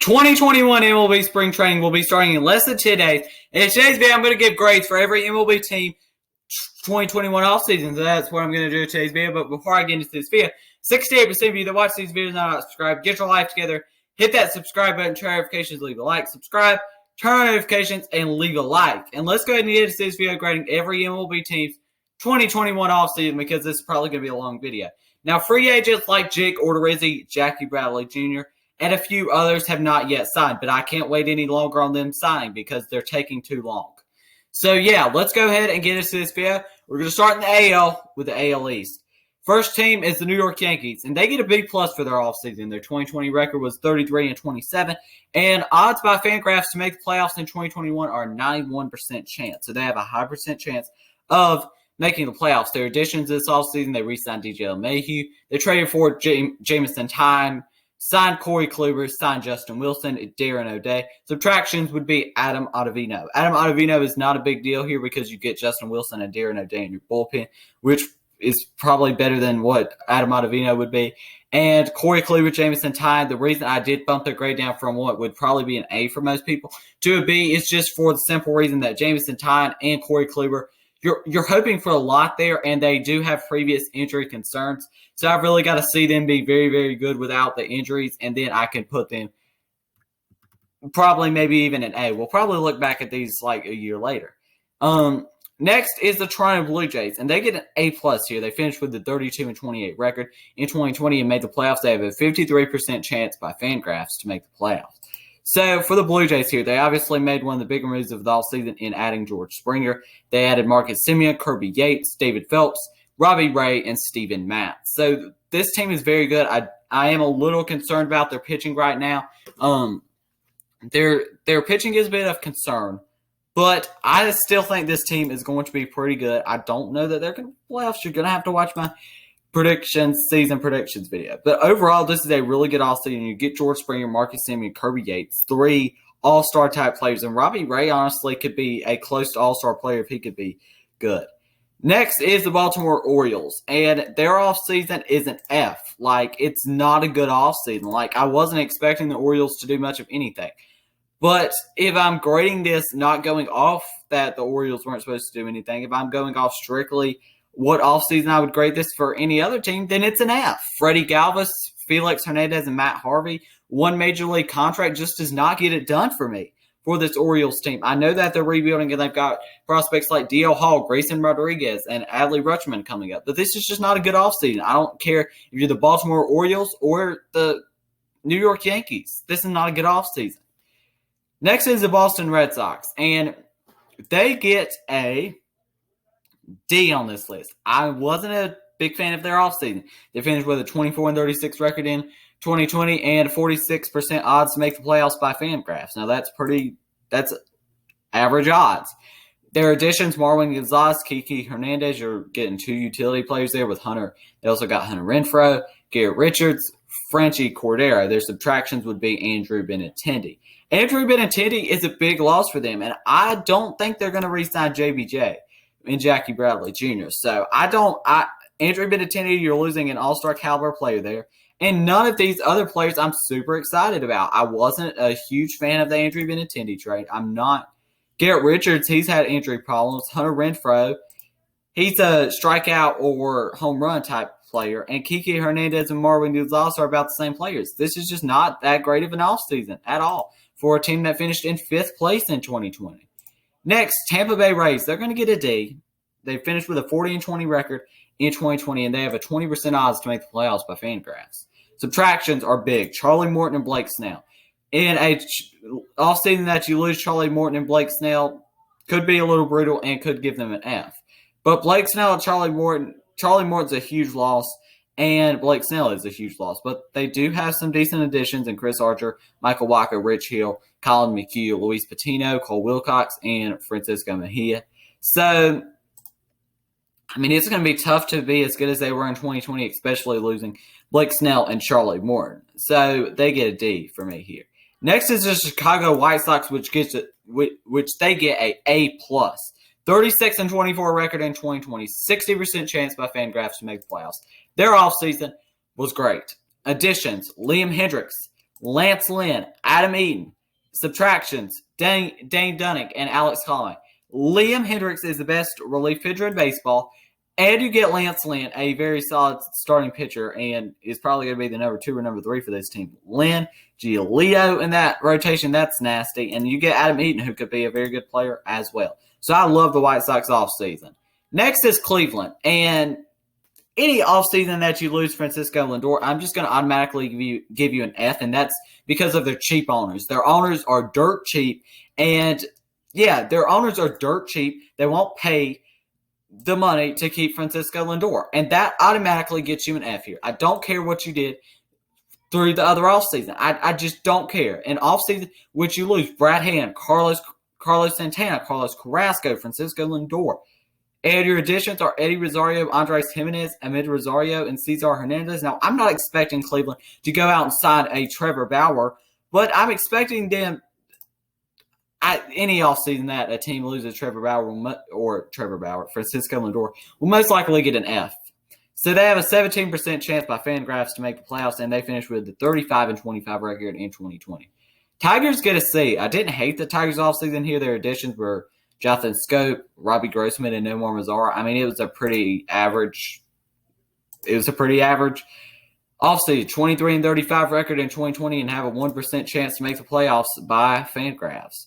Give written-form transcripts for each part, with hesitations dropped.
2021 MLB spring training will be starting in less than 10 days. And in today's video, I'm going to give grades for every MLB team 2021 offseason. So that's what I'm going to do in today's video. But before I get into this video, 68% of you that watch these videos are not subscribed. Get your life together. Hit that subscribe button, turn notifications, leave a like, subscribe, turn on notifications, and leave a like. And let's go ahead and get into this video grading every MLB team's 2021 offseason because this is probably going to be a long video. Now, free agents like Jake Odorizzi, Jackie Bradley Jr., and a few others have not yet signed, but I can't wait any longer on them signing because they're taking too long. So, yeah, let's go ahead and get into this video. We're going to start in the AL with the AL East. First team is the New York Yankees, and they get a big plus for their offseason. Their 2020 record was 33-27, and odds by Fangraphs to make the playoffs in 2021 are 91% chance. So they have a high percent chance of making the playoffs. Their additions this offseason, they re-signed DJ LeMahieu. They traded for Jamison Time, signed Corey Kluber, signed Justin Wilson, Darren O'Day. Subtractions would be Adam Ottavino. Adam Ottavino is not a big deal here because you get Justin Wilson and Darren O'Day in your bullpen, which is probably better than what Adam Ottavino would be. And Corey Kluber, Jamison Time, the reason I did bump their grade down from what would probably be an A for most people to a B is just for the simple reason that Jamison Time and Corey Kluber, you're hoping for a lot there, and they do have previous injury concerns. So I've really got to see them be very, very good without the injuries, and then I can put them probably maybe even an A. We'll probably look back at these like a year later. Next is the Triune Blue Jays, and they get an A+ here. They finished with the 32-28 record in 2020 and made the playoffs. They have a 53% chance by Fangraphs to make the playoffs. So for the Blue Jays here, they obviously made one of the bigger moves of the offseason in adding George Springer. They added Marcus Semien, Kirby Yates, David Phelps, Robbie Ray, and Steven Matz. So this team is very good. I am a little concerned about their pitching right now. Their pitching is a bit of concern. But I still think this team is going to be pretty good. I don't know that they're going to playoffs. You're going to have to watch my season predictions video. But overall, this is a really good offseason. You get George Springer, Marcus Semien, Kirby Yates, 3 all-star type players. And Robbie Ray, honestly, could be a close to all-star player if he could be good. Next is the Baltimore Orioles. And their offseason is an F. Like, it's not a good offseason. Like, I wasn't expecting the Orioles to do much of anything. But if I'm grading this not going off that the Orioles weren't supposed to do anything, if I'm going off strictly what offseason I would grade this for any other team, then it's an F. Freddie Galvis, Felix Hernandez, and Matt Harvey, one major league contract just does not get it done for me for this Orioles team. I know that they're rebuilding and they've got prospects like D.L. Hall, Grayson Rodriguez, and Adley Rutschman coming up. But this is just not a good offseason. I don't care if you're the Baltimore Orioles or the New York Yankees. This is not a good offseason. Next is the Boston Red Sox, and they get a D on this list. I wasn't a big fan of their offseason. They finished with a 24-36 record in 2020 and 46% odds to make the playoffs by Fangraphs. Now, that's average odds. Their additions, Marwin Gonzalez, Kiki Hernandez, you're getting 2 utility players there with Hunter. They also got Hunter Renfroe, Garrett Richards, Franchy Cordero. Their subtractions would be Andrew Benintendi. Andrew Benintendi is a big loss for them, and I don't think they're going to re-sign JBJ and Jackie Bradley Jr. So Andrew Benintendi, you're losing an all-star caliber player there. And none of these other players I'm super excited about. I wasn't a huge fan of the Andrew Benintendi trade. I'm not. Garrett Richards, he's had injury problems. Hunter Renfroe, he's a strikeout or home run type player. And Kiki Hernandez and Marwin Gonzalez are about the same players. This is just not that great of an offseason at all for a team that finished in 5th place in 2020. Next, Tampa Bay Rays. They're going to get a D. They finished with a 40-20 record in 2020, and they have a 20% odds to make the playoffs by Fangraphs. Subtractions are big. Charlie Morton and Blake Snell. In a offseason that you lose Charlie Morton and Blake Snell could be a little brutal and could give them an F. But Blake Snell and Charlie Morton's a huge loss, and Blake Snell is a huge loss. But they do have some decent additions in Chris Archer, Michael Walker, Rich Hill, Colin McHugh, Luis Patino, Cole Wilcox, and Francisco Mejia. So, I mean, it's going to be tough to be as good as they were in 2020, especially losing Blake Snell and Charlie Morton. So they get a D for me here. Next is the Chicago White Sox, which they get a A+. 36-24 record in 2020, 60% chance by Fangraphs to make the playoffs. Their offseason was great. Additions, Liam Hendricks, Lance Lynn, Adam Eaton. Subtractions, Dane Dunnick and Alex Colomé. Liam Hendriks is the best relief pitcher in baseball. And you get Lance Lynn, a very solid starting pitcher, and is probably going to be the number 2 or number 3 for this team. Lynn, Giolito in that rotation, that's nasty. And you get Adam Eaton, who could be a very good player as well. So I love the White Sox offseason. Next is Cleveland. And any offseason that you lose Francisco Lindor, I'm just going to automatically give you an F, and that's because of their cheap owners. Their owners are dirt cheap, and yeah, their owners are dirt cheap. They won't pay the money to keep Francisco Lindor, and that automatically gets you an F here. I don't care what you did through the other offseason. I just don't care. In offseason, which you lose Brad Hand, Carlos Santana, Carlos Carrasco, Francisco Lindor. And your additions are Eddie Rosario, Andres Jimenez, Amid Rosario, and Cesar Hernandez. Now, I'm not expecting Cleveland to go out and sign a Trevor Bauer, but I'm expecting them any offseason that a team loses Francisco Lindor will most likely get an F. So they have a 17% chance by Fangraphs to make the playoffs, and they finish with the 35-25 record in 2020. Tigers get a C. I didn't hate the Tigers offseason here. Their additions were Jonathan Scope, Robbie Grossman, and Nomar Mazara. I mean, it was a pretty average offseason. 23-35 record in 2020 and have a 1% chance to make the playoffs by Fangraphs.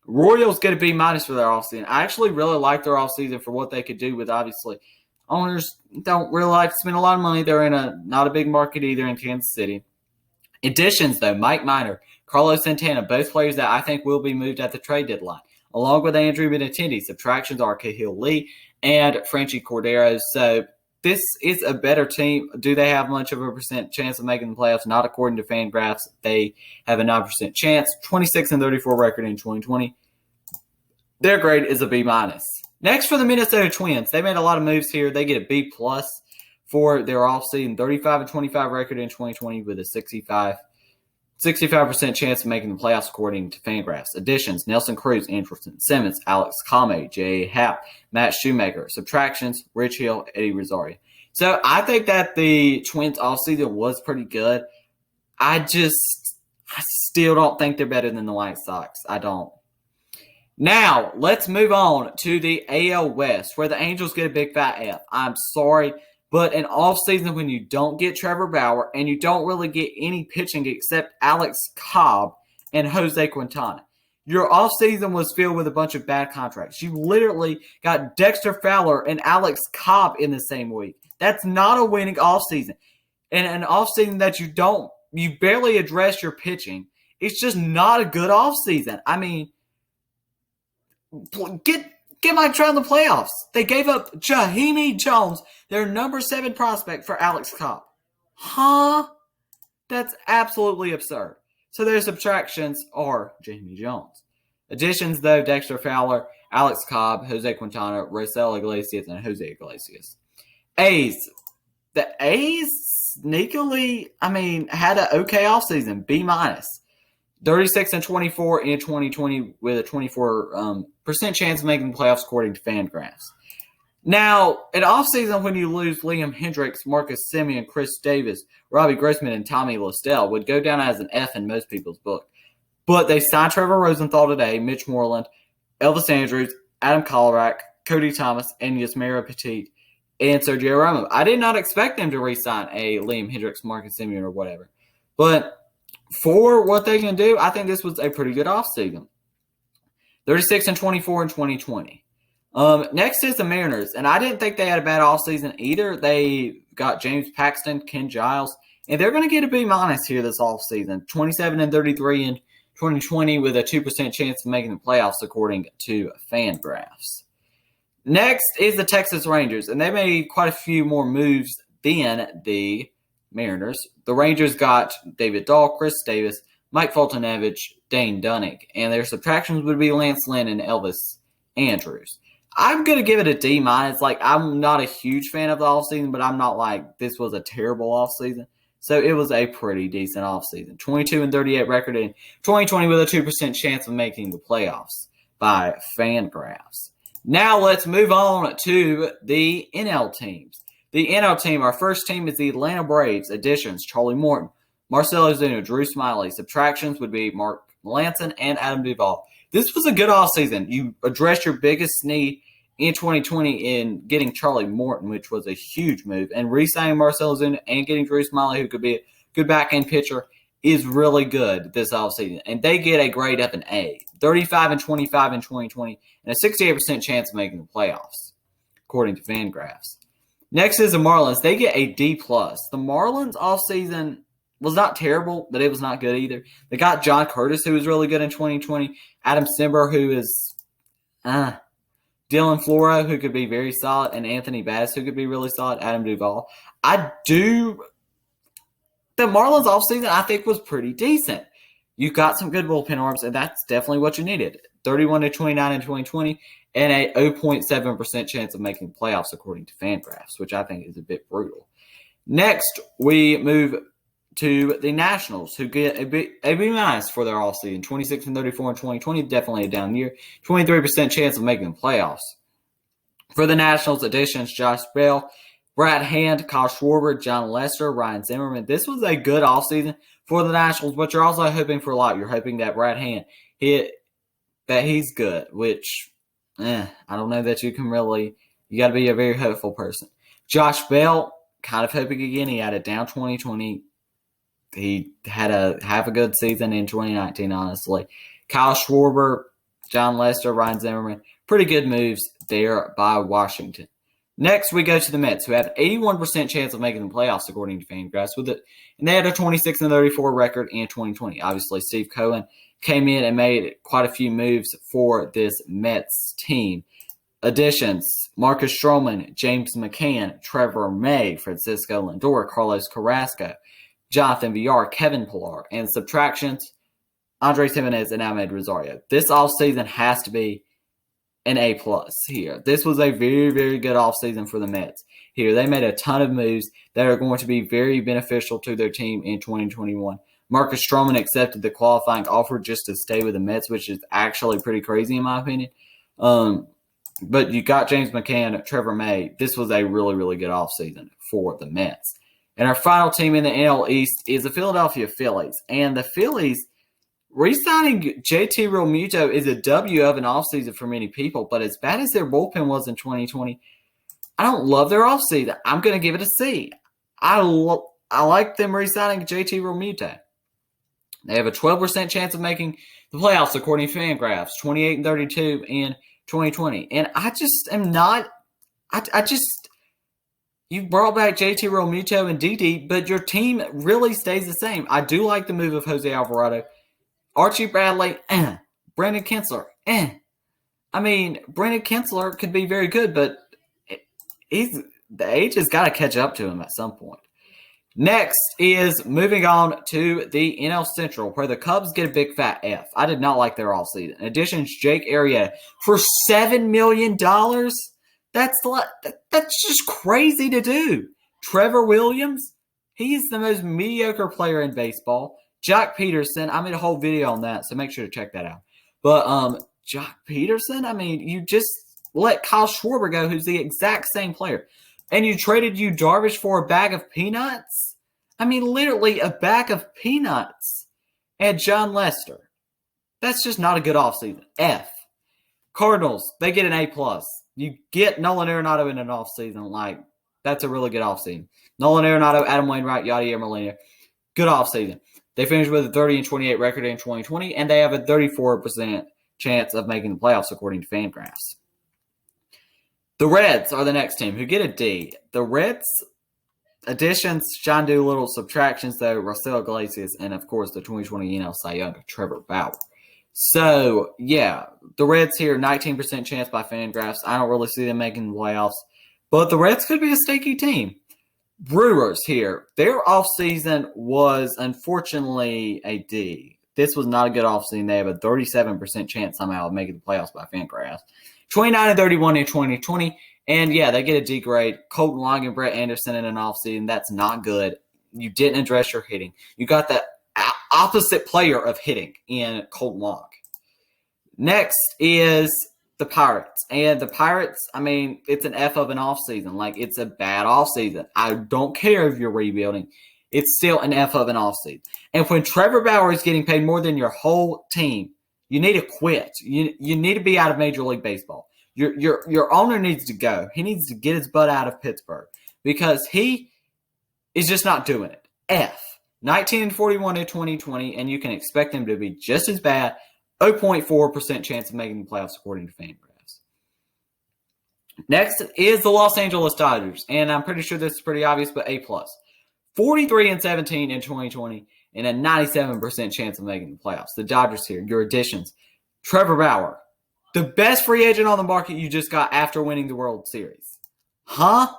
Royals get a B- for their offseason. I actually really like their offseason for what they could do with, obviously. Owners don't really like to spend a lot of money. They're in not a big market either in Kansas City. Additions, though, Mike Minor, Carlos Santana, both players that I think will be moved at the trade deadline. Along with Andrew Benintendi, subtractions are Cahill Lee and Franchi Cordero. So this is a better team. Do they have much of a % chance of making the playoffs? Not according to Fangraphs. They have a 9% chance. 26-34 record in 2020. Their grade is a B-. Next for the Minnesota Twins. They made a lot of moves here. They get a B+ for their offseason. 35-25 record in 2020 with a 65% chance of making the playoffs according to Fangraphs. Additions, Nelson Cruz, Andrelton Simmons, Alex Colomé, J.A. Happ, Matt Shoemaker. Subtractions, Rich Hill, Eddie Rosario. So I think that the Twins offseason was pretty good. I still don't think they're better than the White Sox. I don't. Now, let's move on to the AL West, where the Angels get a big fat F. I'm sorry. But an offseason when you don't get Trevor Bauer and you don't really get any pitching except Alex Cobb and Jose Quintana. Your offseason was filled with a bunch of bad contracts. You literally got Dexter Fowler and Alex Cobb in the same week. That's not a winning offseason. And an offseason that you barely address your pitching. It's just not a good offseason. I mean, get Mike Trout in the playoffs. They gave up Jahimi Jones, their number 7 prospect, for Alex Cobb. Huh? That's absolutely absurd. So their subtractions are Jahimi Jones. Additions, though, Dexter Fowler, Alex Cobb, Jose Quintana, Rosel Iglesias, and Jose Iglesias. A's. The A's sneakily, had an okay offseason, B-. 36-24 in 2020 with a 24% chance of making the playoffs according to Fangraphs. Now, an offseason when you lose Liam Hendriks, Marcus Semien, Chris Davis, Robbie Grossman, and Tommy Listell would go down as an F in most people's book. But they signed Trevor Rosenthal today, Mitch Moreland, Elvis Andrews, Adam Kolarek, Cody Thomas, and Yasmera Petit, and Sergio Romo. I did not expect them to re-sign a Liam Hendriks, Marcus Semien, or whatever. But for what they can do, I think this was a pretty good offseason. 36-24 in 2020. Next is the Mariners, and I didn't think they had a bad offseason either. They got James Paxton, Ken Giles, and they're going to get a B- here this offseason. 27-33 in 2020 with a 2% chance of making the playoffs according to Fangraphs. Next is the Texas Rangers, and they made quite a few more moves than the Mariners. The Rangers got David Dahl, Chris Davis, Mike Fultonevich, Dane Dunnick, and their subtractions would be Lance Lynn and Elvis Andrews. I'm going to give it a D-. I'm not a huge fan of the offseason, but I'm not like this was a terrible offseason. So it was a pretty decent offseason. 22-38 record in 2020 with a 2% chance of making the playoffs by Fangraphs. Now let's move on to the NL teams. The NL team, our first team is the Atlanta Braves. Additions, Charlie Morton, Marcell Ozuna, Drew Smyly. Subtractions would be Mark Melanson and Adam Duvall. This was a good offseason. You addressed your biggest need in 2020 in getting Charlie Morton, which was a huge move, and re-signing Marcell Ozuna and getting Drew Smyly, who could be a good back-end pitcher, is really good this offseason. And they get a grade of an A, 35 and 25 in 2020, and a 68% chance of making the playoffs, according to Fangraphs. Next is the Marlins. They get a D+. The Marlins offseason was not terrible, but it was not good either. They got John Curtis, who was really good in 2020. Adam Simber, who is Dylan Floro, who could be very solid, and Anthony Bass, who could be really solid. Adam Duvall. The Marlins offseason, I think, was pretty decent. You got some good bullpen arms, and that's definitely what you needed. 31 to 29 in 2020, and a 0.7% chance of making playoffs, according to Fangraphs, which I think is a bit brutal. Next, we move to the Nationals, who get a B- for their offseason. 26 and 34 in 2020, definitely a down year. 23% chance of making the playoffs. For the Nationals, additions: Josh Bell, Brad Hand, Kyle Schwarber, John Lester, Ryan Zimmerman. This was a good offseason for the Nationals, but you're also hoping for a lot. You're hoping that Brad Hand he's good, which I don't know that you can really – you got to be a very hopeful person. Josh Bell, kind of hoping again. He had a down 2020. He had a half a good season in 2019, honestly. Kyle Schwarber, John Lester, Ryan Zimmerman, pretty good moves there by Washington. Next, we go to the Mets, who have 81% chance of making the playoffs, according to Fangraphs, and they had a 26 and 34 record in 2020. Obviously, Steve Cohen came in and made quite a few moves for this Mets team. Additions: Marcus Stroman, James McCann, Trevor May, Francisco Lindor, Carlos Carrasco, Jonathan Villar, Kevin Pillar. And subtractions: Andres Jimenez and Ahmed Rosario. This offseason has to be an A+ here. This was a very, very good offseason for the Mets here. They made a ton of moves that are going to be very beneficial to their team in 2021. Marcus Stroman accepted the qualifying offer just to stay with the Mets, which is actually pretty crazy in my opinion. But you got James McCann, Trevor May. This was a really, really good offseason for the Mets. And our final team in the NL East is the Philadelphia Phillies. And the Phillies, re-signing JT Realmuto is a W of an offseason for many people. But as bad as their bullpen was in 2020, I don't love their offseason. I'm going to give it a C. I like them re-signing JT Realmuto. They have a 12% chance of making the playoffs, according to Fangraphs, 28 and 32 in 2020. And I just am not – you brought back JT Realmuto and Didi, but your team really stays the same. I do like the move of Jose Alvarado. Archie Bradley, Brandon Kinsler, I mean, Brandon Kinsler could be very good, but the age has got to catch up to him at some point. Next is moving on to the NL Central, where the Cubs get a big fat F. I did not like their offseason. In addition, Jake Arrieta for $7 million. That's just crazy to do. Trevor Williams, he's the most mediocre player in baseball. Jack Peterson, I made a whole video on that, so make sure to check that out. But Jack Peterson, I mean, you just let Kyle Schwarber go, who's the exact same player. And you traded Yu Darvish for a bag of peanuts? I mean, literally a bag of peanuts. And John Lester. That's just not a good offseason. F. Cardinals, they get an A+. You get Nolan Arenado in an offseason. That's a really good offseason. Nolan Arenado, Adam Wainwright, Yadier Molina. Good offseason. They finished with a 30 and 28 record in 2020, and they have a 34% chance of making the playoffs, according to Fangraphs. The Reds are the next team, who get a D. The Reds, additions: John Doolittle, subtractions, though, Raisel Iglesias, and, of course, the 2020 NL Cy Young, Trevor Bauer. So, yeah, the Reds here, 19% chance by Fangraphs. I don't really see them making the playoffs, but the Reds could be a stakey team. Brewers here, their offseason was, unfortunately, a D. This was not a good offseason. They have a 37% chance somehow of making the playoffs by Fangraphs. 29 and 31 in 2020. And, yeah, they get a D grade. Colton Long and Brett Anderson in an offseason. That's not good. You didn't address your hitting. You got that opposite player of hitting in Colton Long. Next is the Pirates. And the Pirates, I mean, it's an F of an offseason. It's a bad offseason. I don't care if you're rebuilding. it's still an F of an offseason. And when Trevor Bauer is getting paid more than your whole team, you need to quit. You need to be out of Major League Baseball. Your owner needs to go. He needs to get his butt out of Pittsburgh because he is just not doing it. F. 19-41 in 2020, and you can expect them to be just as bad. 0.4% chance of making the playoffs according to Fangraphs. Next is the Los Angeles Dodgers, and I'm pretty sure this is pretty obvious, but A+. 43-17 in 2020, and a 97% chance of making the playoffs. The Dodgers here, your additions. Trevor Bauer, the best free agent on the market you just got after winning the World Series. Huh?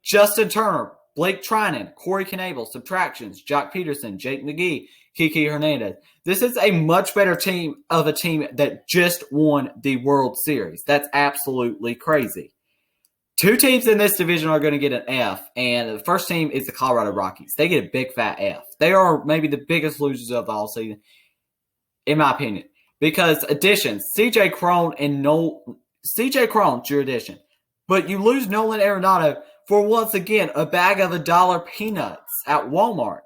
Justin Turner, Blake Trinan, Corey Knebel, subtractions, Jock Peterson, Jake McGee, Kiki Hernandez. This is a much better team of a team that just won the World Series. That's absolutely crazy. Two teams in this division are going to get an F, and the first team is the Colorado Rockies. They get a big fat F. They are maybe the biggest losers of the all season, in my opinion, because additions, CJ Cron, your addition, but you lose Nolan Arenado for, once again, a bag of $1 peanuts at Walmart.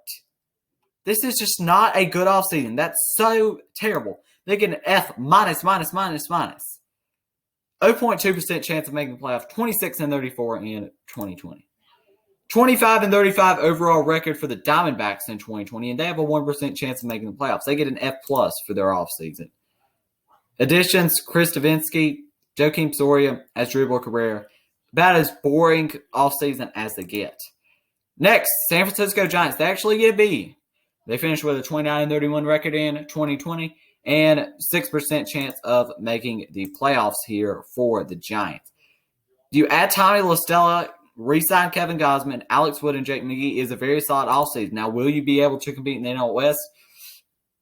This is just not a good offseason. That's so terrible. They get an F minus. 0.2% chance of making the playoffs. 26-34 in 2020. 25-35 overall record for the Diamondbacks in 2020, and they have a 1% chance of making the playoffs. They get an F+ for their offseason. Additions, Chris Davinsky, Joakim Soria, Asdrubal Cabrera. About as boring offseason as they get. Next, San Francisco Giants. They actually get a B. They finished with a 29-31 record in 2020 and 6% chance of making the playoffs here for the Giants. You add Tommy La Stella, re-sign Kevin Gausman, Alex Wood, and Jake McGee is a very solid offseason. Now, will you be able to compete in the NL West?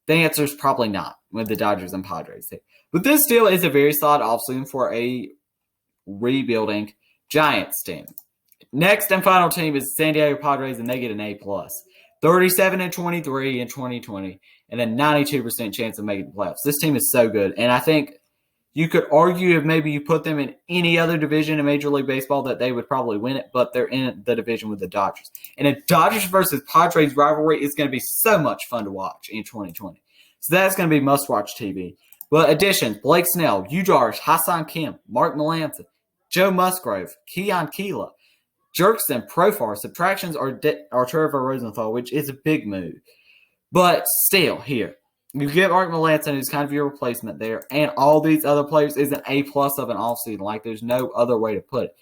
The answer is probably not with the Dodgers and Padres here. But this still is a very solid offseason for a rebuilding Giants team. Next and final team is San Diego Padres, and they get an A+. 37-23 in 2020, and a 92% chance of making the playoffs. This team is so good, and I think you could argue if maybe you put them in any other division in Major League Baseball that they would probably win it, but they're in the division with the Dodgers. And a Dodgers versus Padres rivalry is going to be so much fun to watch in 2020. So that's going to be must-watch TV. But additions, Blake Snell, Yu Darvish, Hassan Kim, Mark Melancon, Joe Musgrove, Keon Keela, Jerkson, Profar. Subtractions are Trevor Rosenthal, which is a big move. But still, here, you get Mark Melancon, who's kind of your replacement there, and all these other players is an A+ of an offseason. Like, there's no other way to put it.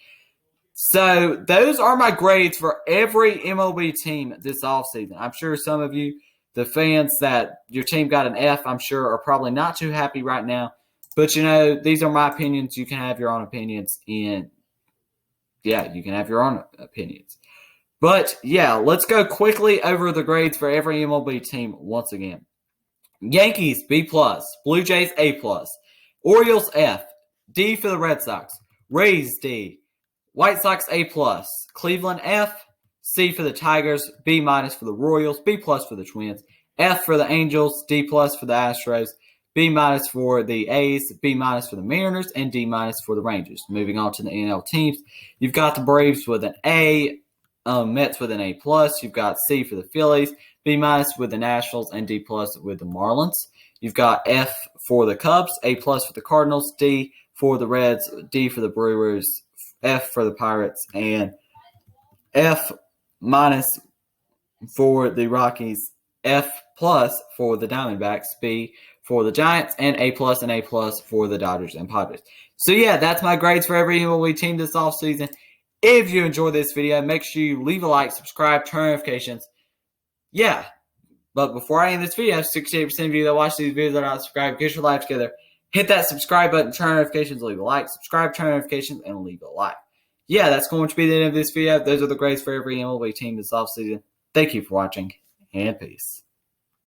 So, those are my grades for every MLB team this offseason. I'm sure some of you, the fans that your team got an F, I'm sure, are probably not too happy right now. But, these are my opinions. You can have your own opinions. And, yeah, you can have your own opinions. But, yeah, let's go quickly over the grades for every MLB team once again. Yankees, B+. Blue Jays, A+. Orioles, F. D for the Red Sox. Rays, D. White Sox, A+. Cleveland, F. C for the Tigers. B- for the Royals. B+ for the Twins. F for the Angels. D+ for the Astros. B- for the A's, B- for the Mariners, and D- for the Rangers. Moving on to the NL teams, you've got the Braves with an A, Mets with an A+. You've got C for the Phillies, B- with the Nationals, and D+ with the Marlins. You've got F for the Cubs, A+ for the Cardinals, D for the Reds, D for the Brewers, F for the Pirates, and F- for the Rockies, F+ for the Diamondbacks, B for the Giants, and A+ and A+ for the Dodgers and Padres. So, yeah, that's my grades for every MLB team this offseason. If you enjoyed this video, make sure you leave a like, subscribe, turn notifications. Yeah, but before I end this video, 68% of you that watch these videos are not subscribed. Get your life together. Hit that subscribe button, turn notifications, leave a like, subscribe, turn notifications, and leave a like. Yeah, that's going to be the end of this video. Those are the grades for every MLB team this offseason. Thank you for watching, and peace.